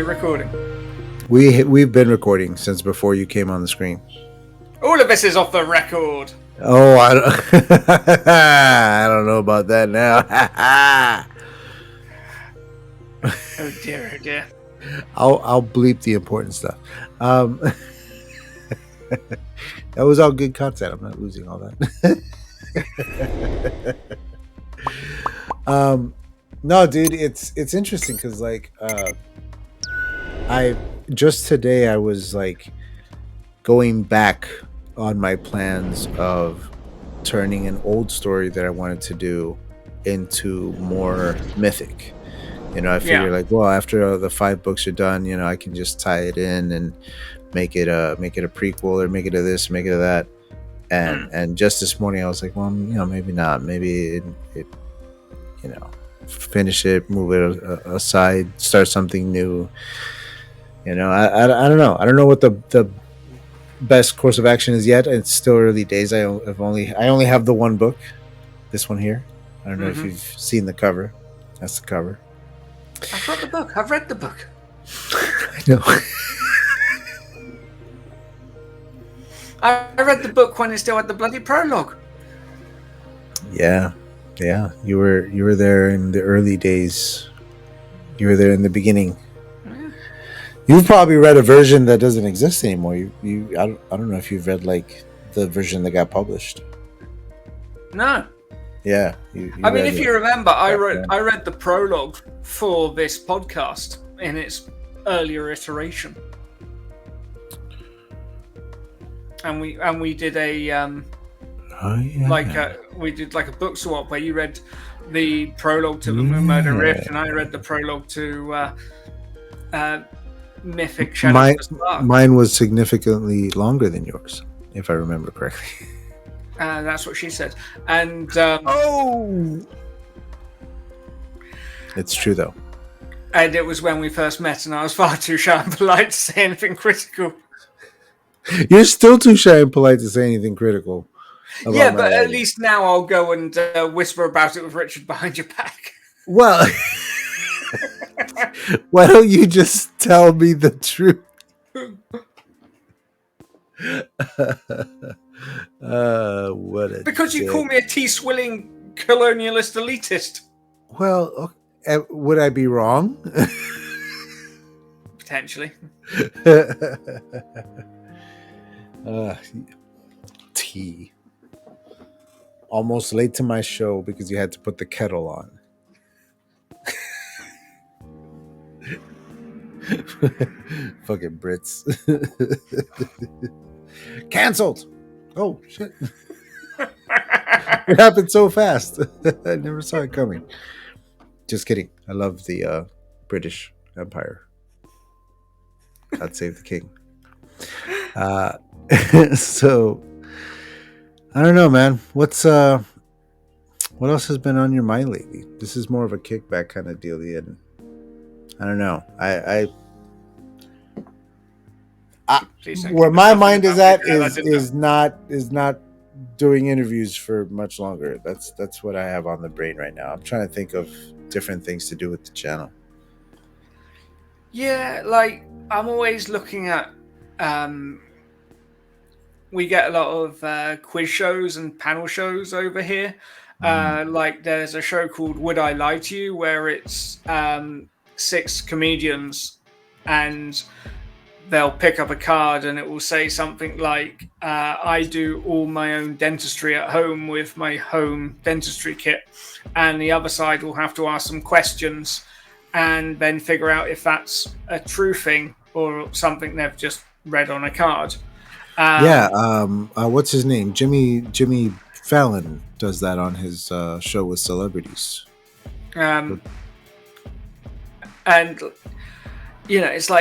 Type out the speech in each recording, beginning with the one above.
recording? We've been recording since before you came on the screen. All of this is off the record. Oh, I don't know about that now. Oh dear, oh dear. I'll bleep the important stuff. That was all good content. I'm not losing all that. No, dude, it's interesting because I just today I was going back on my plans of turning an old story that I wanted to do into more mythic. I figure after the 5 books are done, I can just tie it in and make it a prequel or make it a this, make it a that. And just this morning I was like, well, maybe not. Maybe it finish it, move it aside, start something new. I don't know. I don't know what the best course of action is yet. It's still early days. I only have the one book, this one here. I don't know if you've seen the cover. That's the cover. I've got the book. I've read the book. I know. I read the book when it still had the bloody prologue. Yeah. You were there in the early days. You were there in the beginning. Yeah. You've probably read a version that doesn't exist anymore. I don't know if you've read the version that got published. No. Yeah. I mean, if you remember, I read the prologue for this podcast in its earlier iteration, and we did a we did a book swap where you read the prologue to the Murder Rift, and I read the prologue to Mythic Shadows of the Spark. Mine was significantly longer than yours, if I remember correctly. That's what she said. And it's true though. And it was when we first met, and I was far too shy and polite to say anything critical. You're still too shy and polite to say anything critical. Yeah, but at least now I'll go and whisper about it with Richard behind your back. Well, why don't you just tell me the truth? Because you call me a tea-swilling colonialist elitist. Well, would I be wrong? Potentially. Tea. Almost late to my show because you had to put the kettle on. Fucking Brits. Cancelled. Oh shit. It happened so fast. I never saw it coming. Just kidding. I love the British Empire. God save the king. So I don't know, man. What else has been on your mind lately? This is more of a kickback kind of deal, and I don't know. Where my mind is at is not doing interviews for much longer. That's what I have on the brain right now. I'm trying to think of different things to do with the channel. Yeah, I'm always looking at. We get a lot of quiz shows and panel shows over here. There's a show called Would I Lie to You, where it's 6 comedians, and they'll pick up a card and it will say something like, I do all my own dentistry at home with my home dentistry kit. And the other side will have to ask some questions and then figure out if that's a true thing or something they've just read on a card. What's his name? Jimmy Fallon does that on his show with celebrities. And it's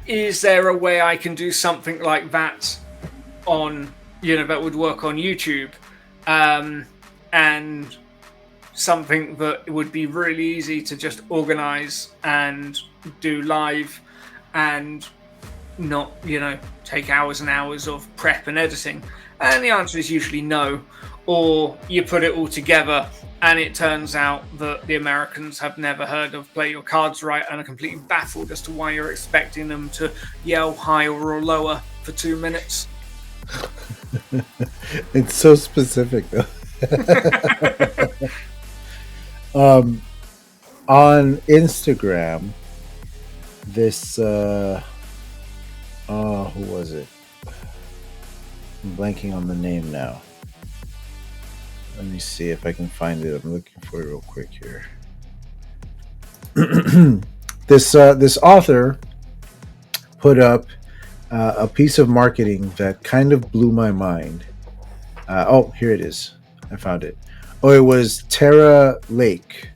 is there a way I can do something like that on, that would work on YouTube, and something that would be really easy to just organize and do live and not, take hours and hours of prep and editing? And the answer is usually no. or you put it all together and it turns out that the Americans have never heard of Play Your Cards Right and are completely baffled as to why you're expecting them to yell higher or lower for 2 minutes. It's so specific, though. On Instagram, this who was it? I'm blanking on the name now. Let me see if I can find it. I'm looking for it real quick here. This author put up a piece of marketing that kind of blew my mind. Oh, here it is. I found it. Oh, it was Tara Lake.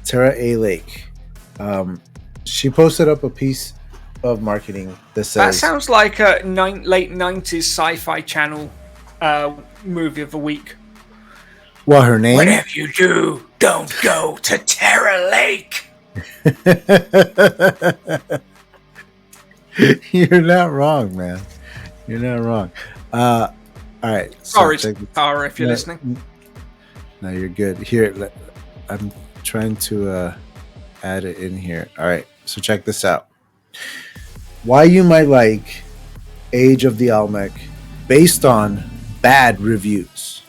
Tara A. Lake. She posted up a piece of marketing that says... That sounds like a late 90s Sci-Fi Channel movie of the week. What, her name? Whatever you do, don't go to Tara Lake. You're not wrong, man. You're not wrong. All right. Sorry, Tara, if you're listening. No, you're good. Here, I'm trying to add it in here. All right. So check this out. Why you might like Age of the Almec based on bad reviews.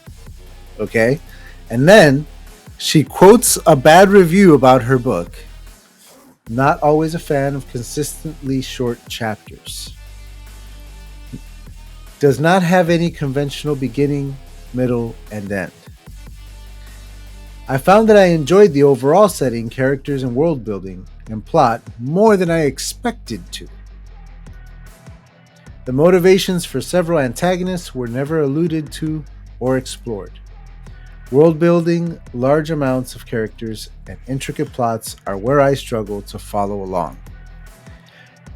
Okay? And then she quotes a bad review about her book. Not always a fan of consistently short chapters. Does not have any conventional beginning, middle, and end. I found that I enjoyed the overall setting, characters, and world building and plot more than I expected to. The motivations for several antagonists were never alluded to or explored. World building, large amounts of characters, and intricate plots are where I struggle to follow along.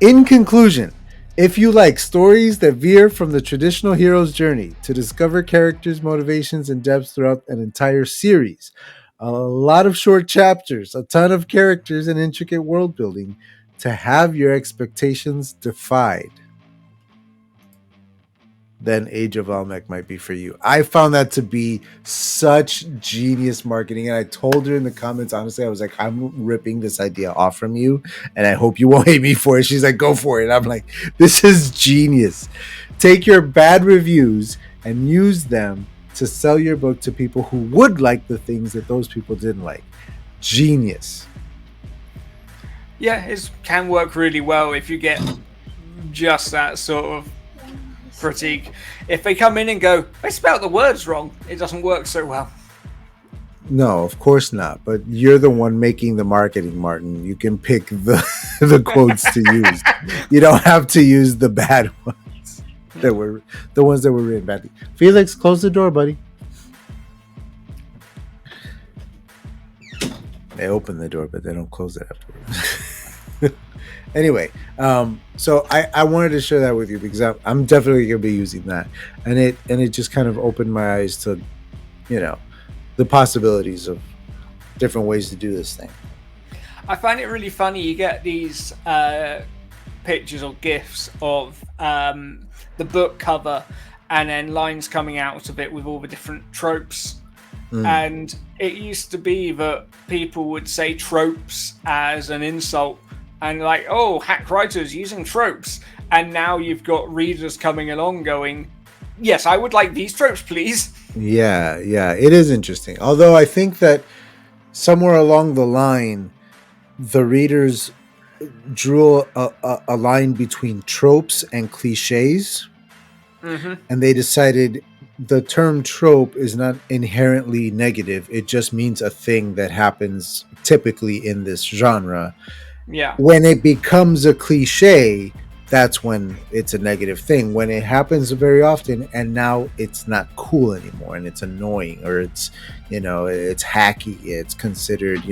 In conclusion, if you like stories that veer from the traditional hero's journey to discover characters' motivations and depth throughout an entire series, a lot of short chapters, a ton of characters, and intricate world building to have your expectations defied, then Age of Almec might be for you. I found that to be such genius marketing, and I told her in the comments, honestly, I was like, I'm ripping this idea off from you, and I hope you won't hate me for it. She's like, go for it. I'm like, this is genius. Take your bad reviews and use them to sell your book to people who would like the things that those people didn't like. Genius. Yeah, it can work really well if you get just that sort of critique. If they come in and go, I spelled the words wrong, it doesn't work so well. No, of course not. But you're the one making the marketing, Martin. You can pick the quotes to use. You don't have to use the bad ones. That were the ones that were written badly. Felix, close the door, buddy. They open the door, but they don't close it afterwards. Anyway, so I wanted to share that with you because I'm definitely going to be using that, and it just kind of opened my eyes to, the possibilities of different ways to do this thing. I find it really funny. You get these pictures or GIFs of the book cover, and then lines coming out of it with all the different tropes. And it used to be that people would say tropes as an insult. And like, oh, hack writers using tropes. And now you've got readers coming along going, yes, I would like these tropes, please. Yeah, it is interesting. Although I think that somewhere along the line, the readers drew a line between tropes and cliches. Mm-hmm. And they decided the term trope is not inherently negative. It just means a thing that happens typically in this genre. Yeah. When it becomes a cliche, that's when it's a negative thing. When it happens very often and now it's not cool anymore and it's annoying, or it's, it's hacky, it's considered,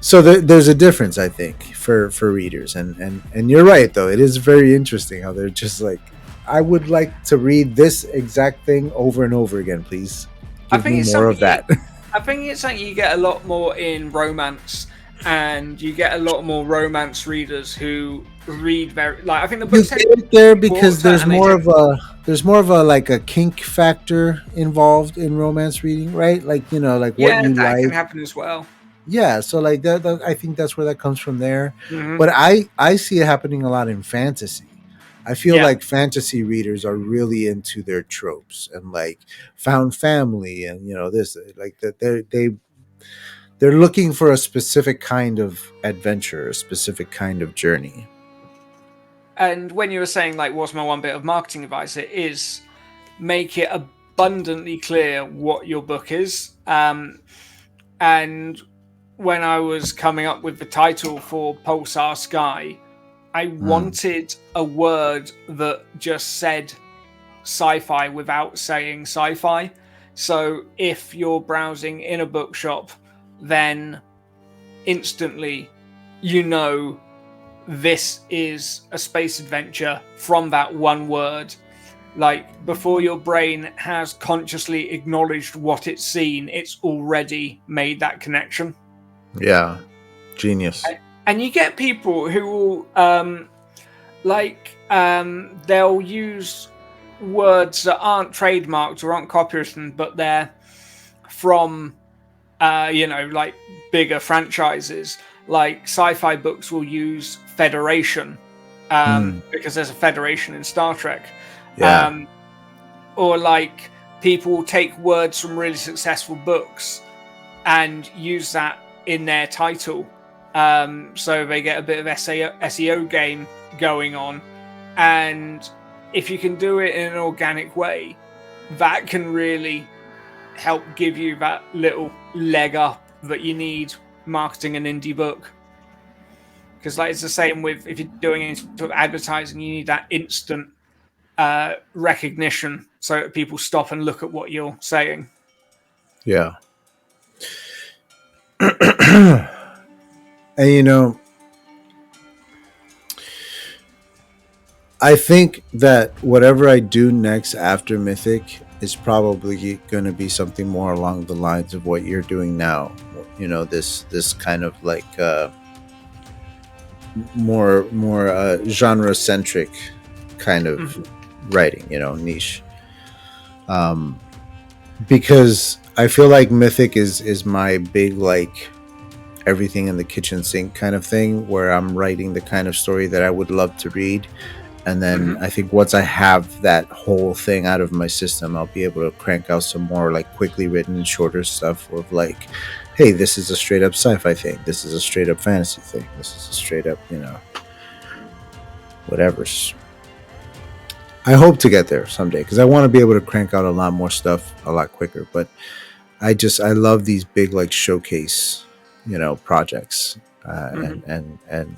so there's a difference, I think, for readers. And you're right, though. It is very interesting how they're just like, I would like to read this exact thing over and over again, please. Give me more of that. I think it's something you get a lot more in romance, and you get a lot more romance readers who read very, like, I think the book you get it there because there's more of a there's more of a like a kink factor involved in romance reading, right? Like, you know, like what Yeah, you that can like. happen as well. Yeah, so like that I think that's where that comes from there. Hmm. But I see it happening a lot in fantasy. I feel Yeah, like fantasy readers are really into their tropes and like found family and you know this like that they're looking for a specific kind of adventure, a specific kind of journey. and when you were saying like, what's my one bit of marketing advice? It is make it abundantly clear what your book is. And when I was coming up with the title for Pulsar Sky, I Mm, wanted a word that just said sci-fi without saying sci-fi. So if you're browsing in a bookshop, then instantly you know this is a space adventure from that one word. Like before your brain has consciously acknowledged what it's seen, it's already made that connection. yeah, genius. And you get people who will they'll use words that aren't trademarked or aren't copywritten, but they're from like bigger franchises. Like sci-fi books will use Federation, Mm, because there's a Federation in Star Trek. yeah, Um, or like people will take words from really successful books and use that in their title. So they get a bit of SEO game going on. And if you can do it in an organic way, that can really help give you that little leg up that you need marketing an indie book. Because like it's the same with if you're doing any sort of advertising, you need that instant recognition so that people stop and look at what you're saying. yeah. And you know, I think that whatever I do next after Mythic is probably going to be something more along the lines of what you're doing now. You know, this kind of like more genre centric kind of Mhm. writing. You know, niche. Um, because I feel like Mythic is my big like everything in the kitchen sink kind of thing, where I'm writing the kind of story that I would love to read. And then Mhm. I think once I have that whole thing out of my system, I'll be able to crank out some more like quickly written, shorter stuff of like, hey, this is a straight up sci-fi thing. This is a straight up fantasy thing. This is a straight up, you know, whatever. I hope to get there someday because I want to be able to crank out a lot more stuff a lot quicker. But I love these big like showcase, you know, projects, Mhm. and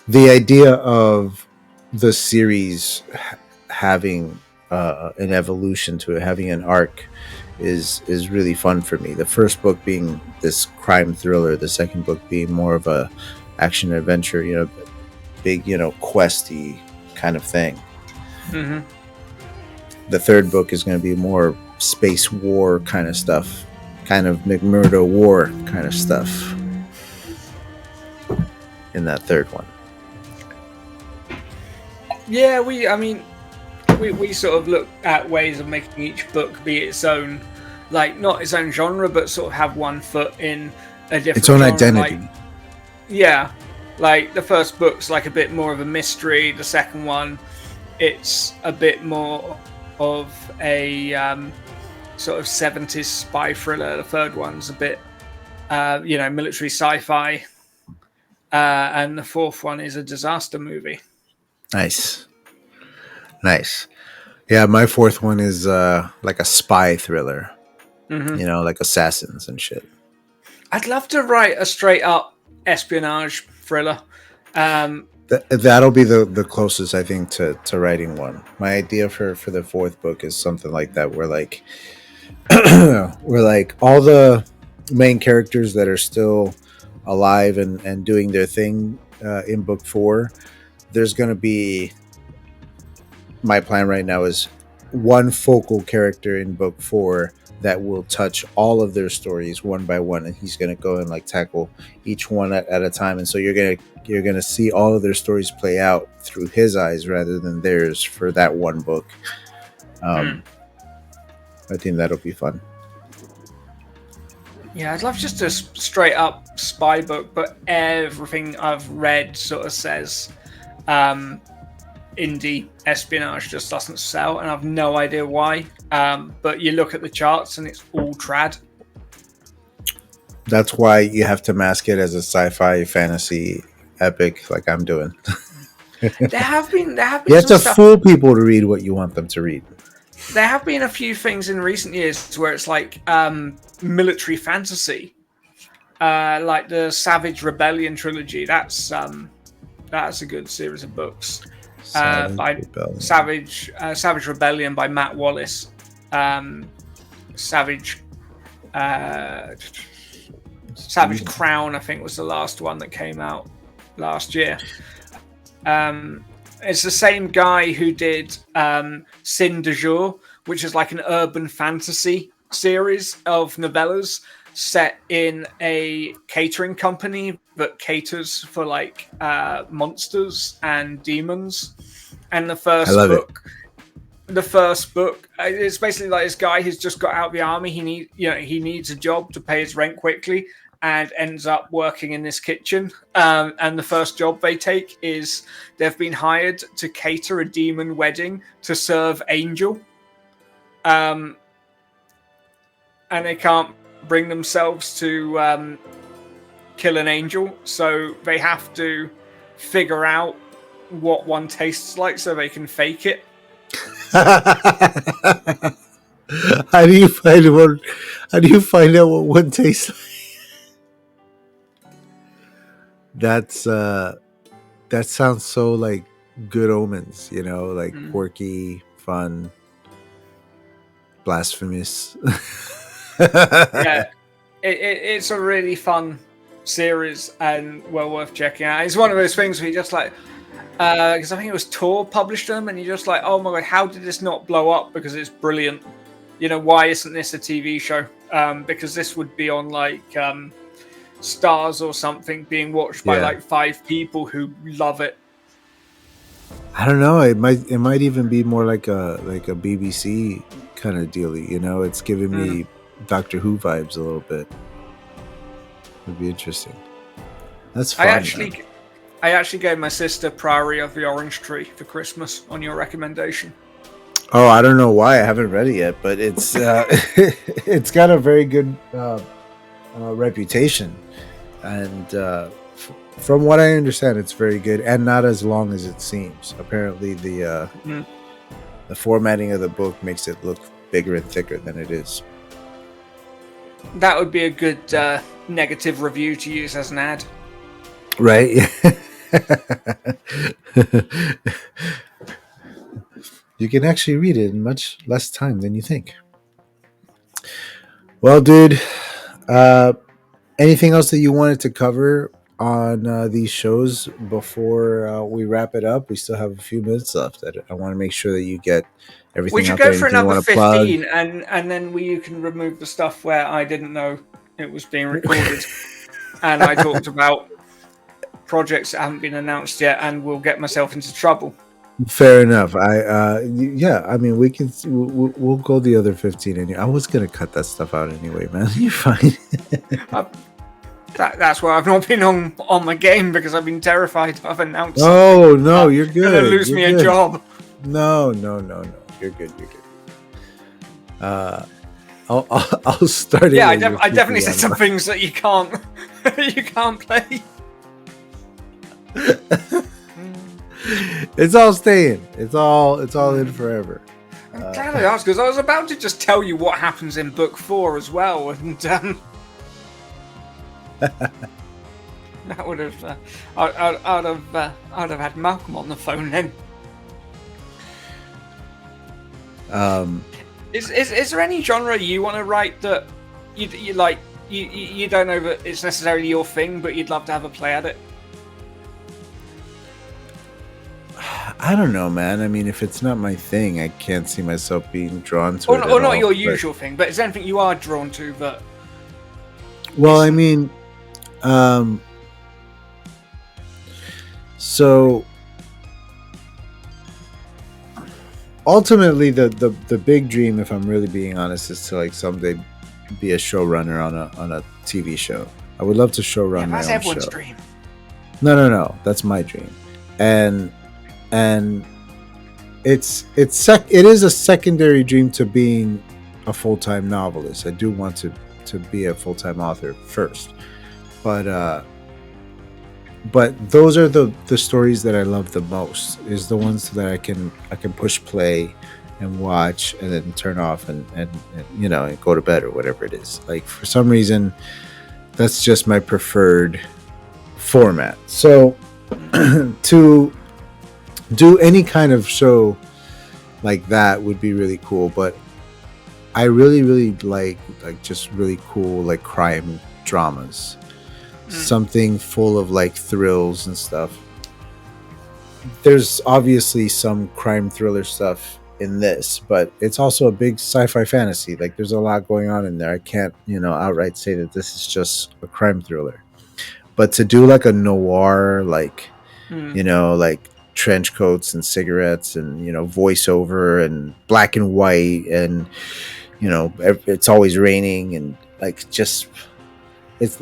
the idea of the series having an evolution to it, having an arc, is really fun for me. The first book being this crime thriller, the second book being more of a action adventure, you know, big, you know, questy kind of thing. Mhm. The third book is going to be more space war kind of stuff, kind of McMurdo war kind of stuff in that third one. Yeah, we sort of look at ways of making each book be its own, like not its own genre, but sort of have one foot in a Its different own genre. Like, identity. yeah, like the first book's like a bit more of a mystery. The second one, it's a bit more of a sort of 70s spy thriller. The third one's a bit, military sci-fi, and the fourth one is a disaster movie. Nice. Nice. Yeah, my fourth one is like a spy thriller, Hmm. you know, like assassins and shit. I'd love to write a straight up espionage thriller. Um, That'll be the closest I think to writing one. My idea for the fourth book is something like that, where like where like all the main characters that are still alive and doing their thing in book four, there's gonna be my plan right now is one focal character in book 4 that will touch all of their stories one by one, and he's going to go and like tackle each one at a time. And so you're gonna see all of their stories play out through his eyes rather than theirs for that one book. I think that'll be fun. Yeah, I'd love just a straight up spy book, but everything I've read sort of says indie espionage just doesn't sell, and I've no idea why. But you look at the charts and it's all trad. That's why you have to mask it as a sci-fi fantasy epic, like I'm doing. There have been. You have to fool people to read what you want them to read. There have been a few things in recent years where it's like military fantasy, like the Savage Rebellion trilogy. That's a good series of books. Savage Rebellion by Matt Wallace. Savage Crown, I think, was the last one that came out last year. It's the same guy who did Sin de Jour, which is like an urban fantasy series of novellas set in a catering company that caters for like monsters and demons. And the first book, it's basically like this guy who's just got out of the army. He needs a job to pay his rent quickly, and ends up working in this kitchen. And the first job they take is they've been hired to cater a demon wedding to serve Angel. And they can't bring themselves to kill an angel, so they have to figure out what one tastes like so they can fake it. How do you find out what one tastes like? That sounds so like Good Omens, like quirky, fun, blasphemous. Yeah, it's a really fun series and well worth checking out. It's one of those things where you just like, because I think it was Tor published them, and you're just like, oh my god, how did this not blow up? Because it's brilliant. Why isn't this a TV show? Because this would be on like Stars or something, being watched by like 5 people who love it. I don't know. It might even be more like a BBC kind of dealy. It's giving me Doctor Who vibes a little bit. It'd be interesting. That's fun. I actually gave my sister Priory of the Orange Tree for Christmas on your recommendation. Oh, I don't know why I haven't read it yet, but it's it's got a very good reputation, and from what I understand, it's very good and not as long as it seems. Apparently, the formatting of the book makes it look bigger and thicker than it is. That would be a good negative review to use as an ad. Right? You can actually read it in much less time than you think. Well, dude, anything else that you wanted to cover on these shows before we wrap it up? We still have a few minutes left. I want to make sure that you get everything. We should out go there. for another 15, and then you can remove the stuff where I didn't know it was being recorded. And I talked about projects that haven't been announced yet, and will get myself into trouble. Fair enough. I mean, we'll go the other 15 anyway. I was gonna cut that stuff out anyway, man. You're fine. That's why I've not been on my game, because I've been terrified of announcing. Oh no, you're good. Gonna lose me a job. No. You're good. I'll start. Yeah, I definitely said some things that you can't play. It's all staying. It's all in forever. I'm glad I asked, because I was about to just tell you what happens in book 4 as well, and that would have I'd have had Malcolm on the phone then. Is there any genre you want to write that you like? You don't know that it's necessarily your thing, but you'd love to have a play at it? I don't know, man. I mean, if it's not my thing, I can't see myself being drawn to it at Or not all. your But usual thing, but is there anything you are drawn to that well, I isn't? mean, um, so ultimately, the big dream, if I'm really being honest, is to like someday be a showrunner on a TV show. I would love to showrun Yeah, my that's own everyone's show. dream. No, that's my dream, and and it is a secondary dream to being a full time novelist. I do want to be a full time author first, but those are the stories that I love the most. Is the ones that I can push play and watch and then turn off and you know and go to bed or whatever it is. Like for some reason, that's just my preferred format. So to do any kind of show like that would be really cool, but I really like just really cool like crime dramas, something full of like thrills and stuff. There's obviously some crime thriller stuff in this, but it's also a big sci-fi fantasy. Like there's a lot going on in there. I can't, you know, outright say that this is just a crime thriller. But to do like a noir, like, you know, like trench coats and cigarettes and, you know, voiceover and black and white and, you know, it's always raining and like just it's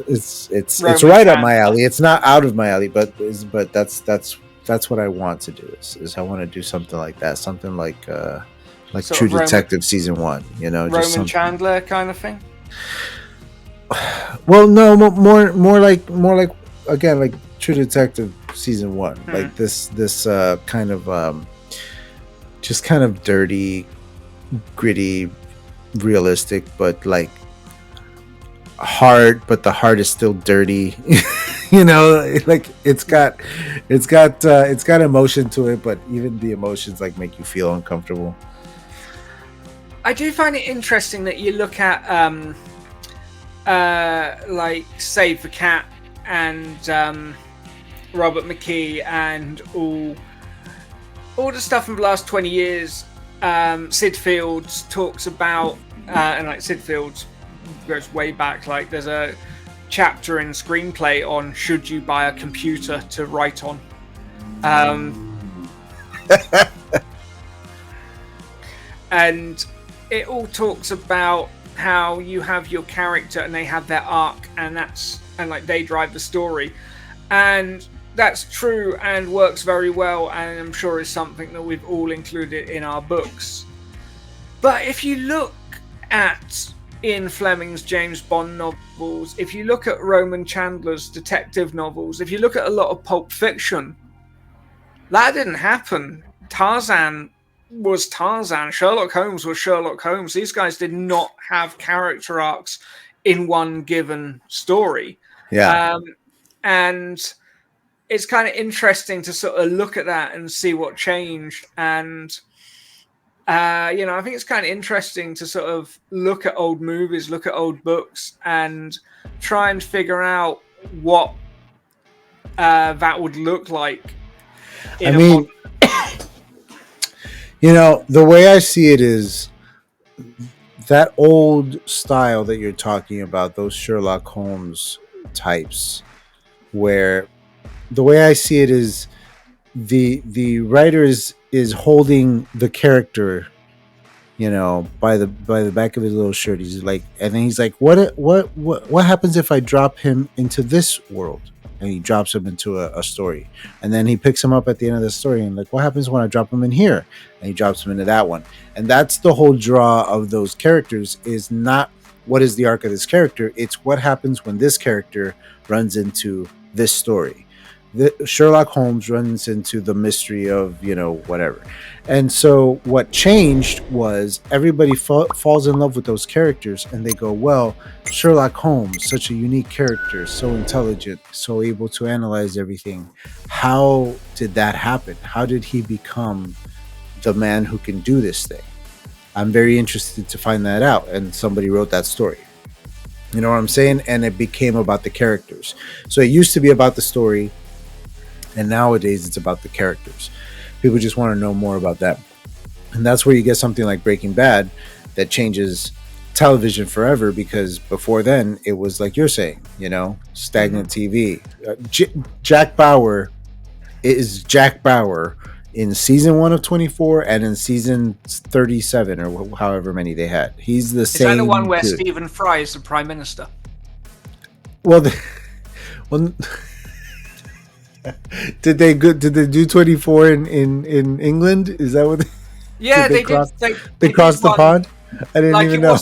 Roman right up my Chandler. alley. It's not out of my alley, but that's what I want to do. Is I want to do something like that, something like Sort True of Roman Detective season 1. You know, just Roman something. Chandler kind of thing. Well, no, more like again like True Detective season 1, like this kind of just kind of dirty, gritty, realistic, but like hard, but the heart is still dirty. You know, like it's got emotion to it, but even the emotions like make you feel uncomfortable. I do find it interesting that you look at like Save the Cat and Robert McKee and all the stuff from the last 20 years. Sid Fields talks about and like Sid Fields goes way back. Like there's a chapter in screenplay on should you buy a computer to write on. And it all talks about how you have your character and they have their arc, and like they drive the story, and that's true and works very well, and I'm sure is something that we've all included in our books. But if you look at Ian Fleming's James Bond novels, if you look at Roman Chandler's detective novels, if you look at a lot of Pulp Fiction, that didn't happen. Tarzan was Tarzan. Sherlock Holmes was Sherlock Holmes. These guys did not have character arcs in one given story. Yeah. And it's kind of interesting to sort of look at that and see what changed. And you know, I think it's kind of interesting to sort of look at old movies, look at old books, and try and figure out what that would look like. I mean, you know, the way I see it is that old style that you're talking about, those Sherlock Holmes types, where the way I see it is the writer is holding the character, you know, by the back of his little shirt. He's like, and then he's like, what happens if I drop him into this world? And he drops him into a story, and then he picks him up at the end of the story and like, what happens when I drop him in here? And he drops him into that one. And that's the whole draw of those characters, is not what is the arc of this character, it's what happens when this character runs into this story. Sherlock Holmes runs into the mystery of, you know, whatever. And so what changed was everybody falls in love with those characters, and they go, well, Sherlock Holmes, such a unique character, so intelligent, so able to analyze everything. How did that happen? How did he become the man who can do this thing? I'm very interested to find that out. And somebody wrote that story. You know what I'm saying? And it became about the characters. So it used to be about the story, and nowadays it's about the characters. People just want to know more about that. And that's where you get something like Breaking Bad that changes television forever, because before then it was like you're saying, stagnant TV. Jack Bauer is Jack Bauer in season 1 of 24 and in season 37 or however many they had. He's the same. Is that the one where dude. Stephen Fry is the Prime Minister? Well, well, did they do 24 in England? Is that what? Yeah, they cross, did. They crossed the pond. I didn't even know.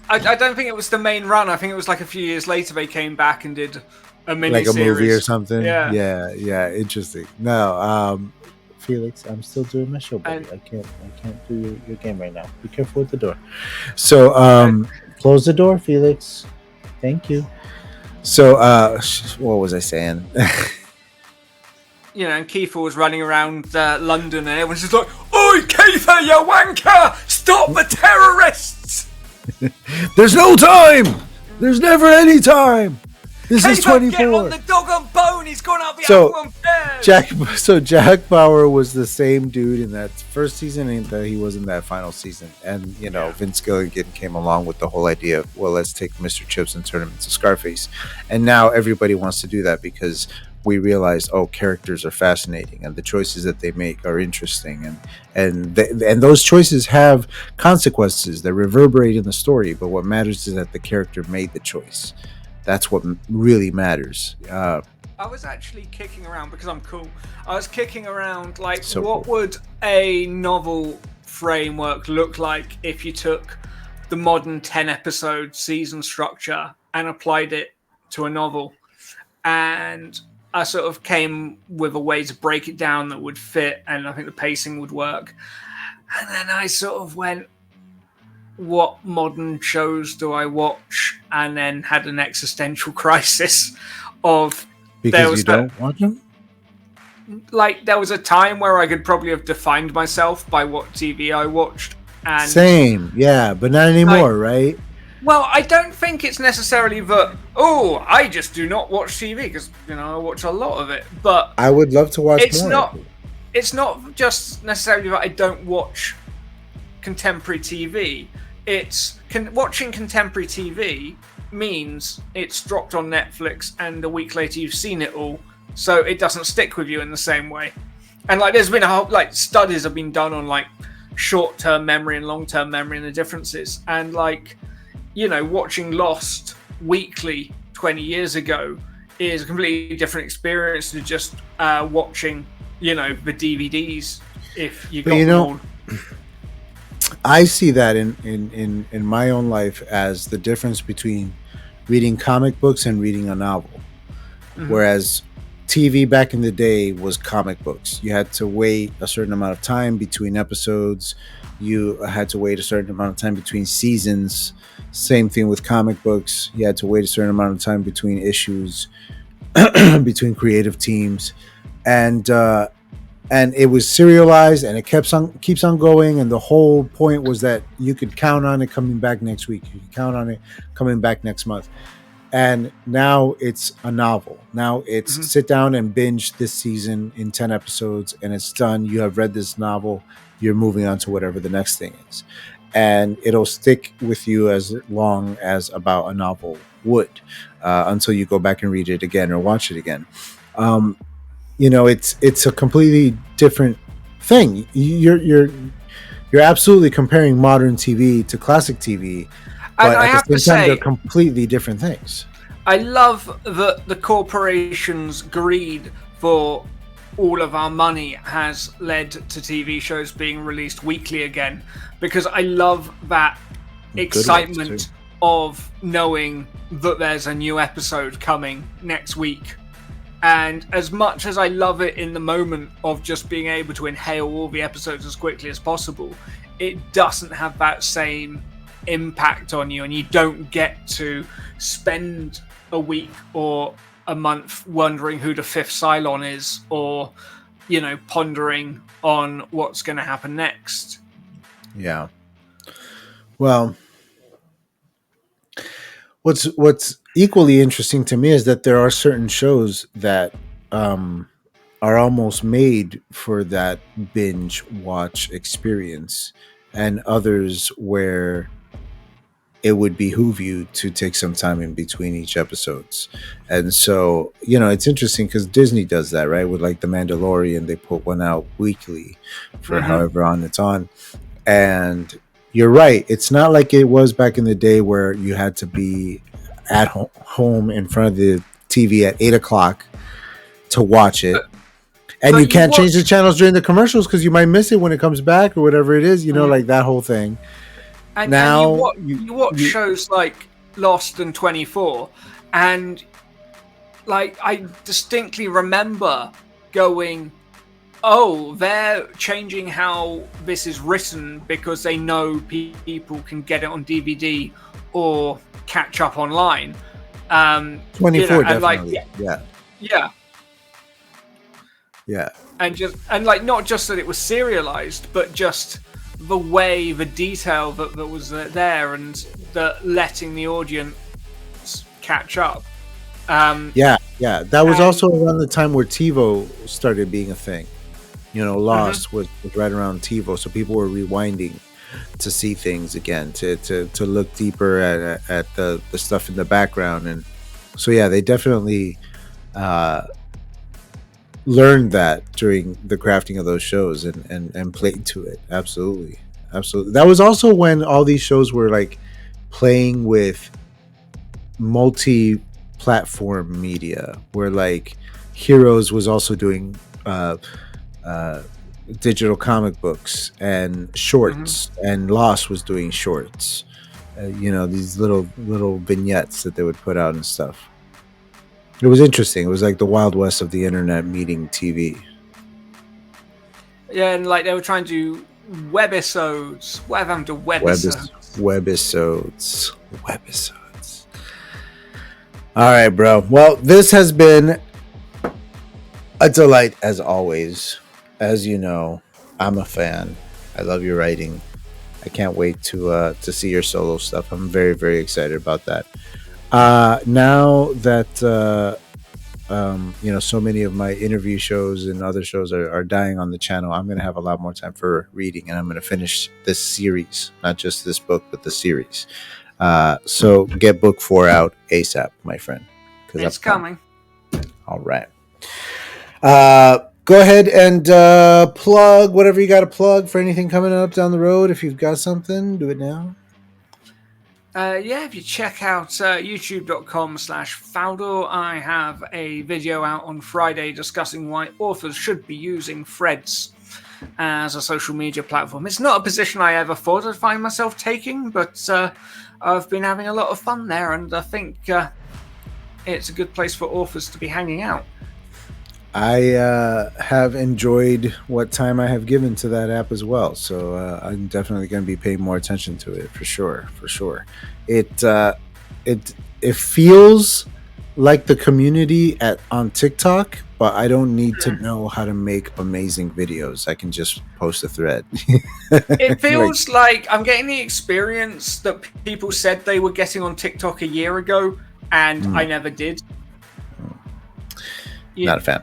I don't think it was the main run. I think it was like a few years later they came back and did a mini like a series. movie or something. Yeah. Interesting. No, Felix, I'm still doing my show, buddy. I can't do your game right now. Be careful with the door. So, close the door, Felix. Thank you. So, what was I saying? And Kiefer was running around London, and everyone's just like, "Oi, Kiefer, you wanker! Stop the terrorists!" There's no time. There's never any time. This is 24. Get on the dog on bone. He's gone up the apple on pears. Jack Bauer was the same dude in that first season, and that he was in that final season. And Vince Gilligan came along with the whole idea of, well, let's take Mr. Chips and turn him into Scarface. And now everybody wants to do that because we realize, characters are fascinating, and the choices that they make are interesting, and those choices have consequences that reverberate in the story. But what matters is that the character made the choice. That's what really matters. I was actually kicking around because I'm cool. I was kicking around what cool. Would a novel framework look like if you took the modern 10-episode season structure and applied it to a novel? And I sort of came with a way to break it down that would fit, and I think the pacing would work. And then I sort of went, what modern shows do I watch? And then had an existential crisis of... Because you don't watch them? There was a time where I could probably have defined myself by what TV I watched. And same, yeah, but not anymore, right? Well, I don't think it's necessarily that, I just do not watch TV, because, I watch a lot of it. But I would love to watch more. It's not just necessarily that I don't watch contemporary TV. It's watching contemporary TV means it's dropped on Netflix and a week later you've seen it all, so it doesn't stick with you in the same way. And there's been a whole studies have been done on short-term memory and long-term memory and the differences. And watching Lost weekly 20 years ago is a completely different experience to just watching the DVDs if you got them all. I see that in my own life as the difference between reading comic books and reading a novel. Mm-hmm. Whereas TV back in the day was comic books. You had to wait a certain amount of time between episodes. You had to wait a certain amount of time between seasons. Same thing with comic books. You had to wait a certain amount of time between issues, between creative teams. And it was serialized, and it keeps on going. And the whole point was that you could count on it coming back next week. You could count on it coming back next month. And now it's a novel. Now it's sit down and binge this season in 10 episodes, and it's done. You have read this novel. You're moving on to whatever the next thing is. And it'll stick with you as long as about a novel would, until you go back and read it again or watch it again. It's a completely different thing. You're absolutely comparing modern TV to classic TV, but at the same time, they're completely different things. I love that the corporation's greed for all of our money has led to TV shows being released weekly again, because I love that excitement of knowing that there's a new episode coming next week. And as much as I love it in the moment of just being able to inhale all the episodes as quickly as possible, it doesn't have that same impact on you, and you don't get to spend a week or a month wondering who the fifth Cylon is, or pondering on what's going to happen next. Yeah. Well, what's equally interesting to me is that there are certain shows that are almost made for that binge watch experience, and others where it would behoove you to take some time in between each episodes. And so, it's interesting because Disney does that, right? With like The Mandalorian, they put one out weekly for Hmm. however on it's on. And you're right. It's not like it was back in the day where you had to be at home in front of the TV at 8 o'clock to watch it. And you But you can't change the watch, channels during the commercials because you might miss it when it comes back or whatever it is, Mhm. like that whole thing. and Now, you watch shows like Lost and 24, and like I distinctly remember going, "Oh, they're changing how this is written because they know people can get it on DVD or catch up online." 24 And like, definitely. Yeah. yeah, Yeah. and like not just that it was serialized, but just the detail that was there, and the letting the audience catch up. Yeah. Yeah. That was And also around the time where TiVo started being a thing. Mhm. Lost was right around TiVo. So people were rewinding to see things again, to look deeper at the stuff in the background. And so, yeah, they definitely uh, learned that during the crafting of those shows and played to it. Absolutely. Absolutely. That was also when all these shows were like playing with multi-platform media, where like Heroes was also doing uh, digital comic books and Mhm. shorts, and Lost was doing shorts. These little vignettes that they would put out and stuff. It was interesting. It was like the Wild West of the internet meeting TV. Yeah, and like they were trying to do webisodes. What happened to Webis- webisodes? webisodes. Webisodes. All right, bro. Well, this has been a delight as always. As you know, I'm a fan. I love your writing. I can't wait to see your solo stuff. I'm very very excited about that. Now that so many of my interview shows and other shows are dying on the channel, I'm going to have a lot more time for reading, and I'm going to finish this series, not just this book, but the series. So get book 4 out ASAP, my friend, because I'm It's coming. coming. All right. Go ahead and plug whatever you got to plug for anything coming up down the road. If you've got something, do it now. Yeah, if you check out youtube.com/Faldor, I have a video out on Friday discussing why authors should be using threads as a social media platform. It's not a position I ever thought I'd find myself taking, but I've been having a lot of fun there, and I think it's a good place for authors to be hanging out. I have enjoyed what time I have given to that app as well, so I'm definitely going to be paying more attention to it for sure. For sure, it feels like the community on TikTok, but I don't need to know how to make amazing videos. I can just post a thread. It Like, feels like I'm getting the experience that people said they were getting on TikTok a year ago, and I never did. You, not a fan.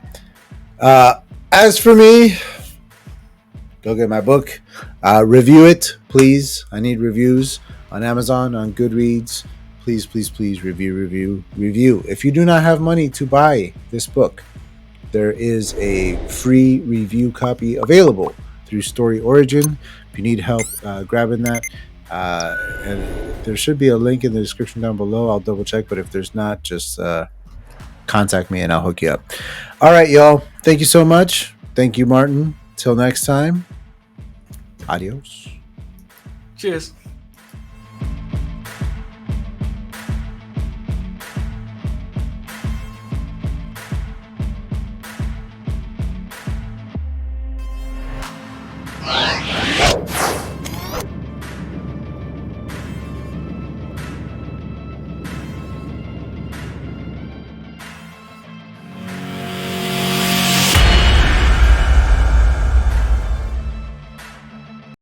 As for me, go get my book. Review it, please. I need reviews on Amazon, on Goodreads. Please, please, please review. If you do not have money to buy this book, there is a free review copy available through Story Origin. If you need help grabbing that, and there should be a link in the description down below. I'll double check, but if there's not, just contact me and I'll hook you up. All right, y'all. Thank you so much. Thank you, Martin. Till next time. Adios. cheers.